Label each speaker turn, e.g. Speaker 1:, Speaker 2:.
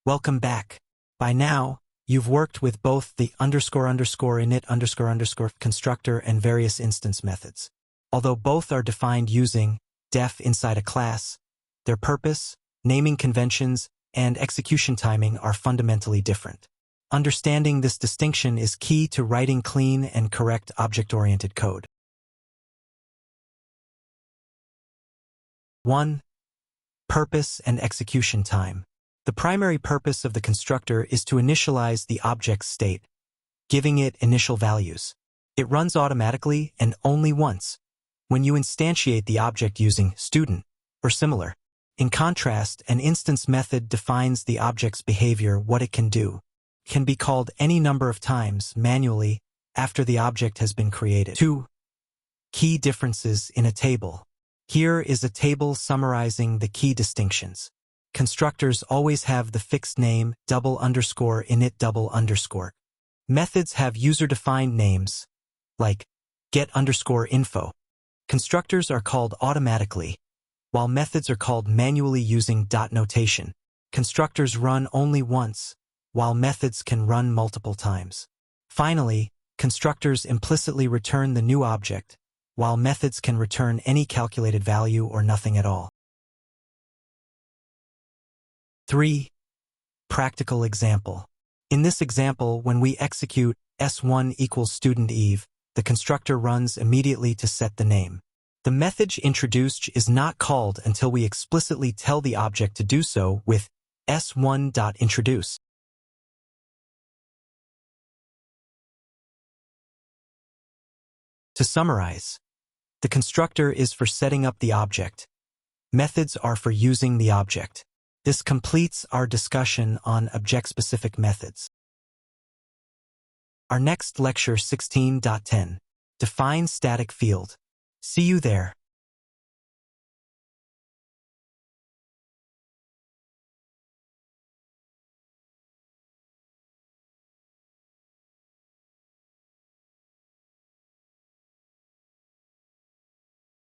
Speaker 1: Welcome back. By now, you've worked with both the __init__ constructor and various instance methods. Although both are defined using def inside a class, their purpose, naming conventions, and execution timing are fundamentally different. Understanding this distinction is key to writing clean and correct object-oriented code. 1. Purpose and execution time. The primary purpose of the constructor is to initialize the object's state, giving it initial values. It runs automatically and only once, when you instantiate the object using student or similar. In contrast, an instance method defines the object's behavior, what it can do. It can be called any number of times manually after the object has been created. 2. Key differences in a table. Here is a table summarizing the key distinctions. Constructors always have the fixed name $_init_. Methods have user-defined names, like get_info. Constructors are called automatically, while methods are called manually using dot notation. Constructors run only once, while methods can run multiple times. Finally, constructors implicitly return the new object, while methods can return any calculated value or nothing at all. 3. Practical example. In this example, when we execute s1 equals student Eve, the constructor runs immediately to set the name. The method introduced is not called until we explicitly tell the object to do so with s1.introduce. To summarize, the constructor is for setting up the object. Methods are for using the object. This completes our discussion on object-specific methods. Our next lecture 16.10. Define static field. See you there.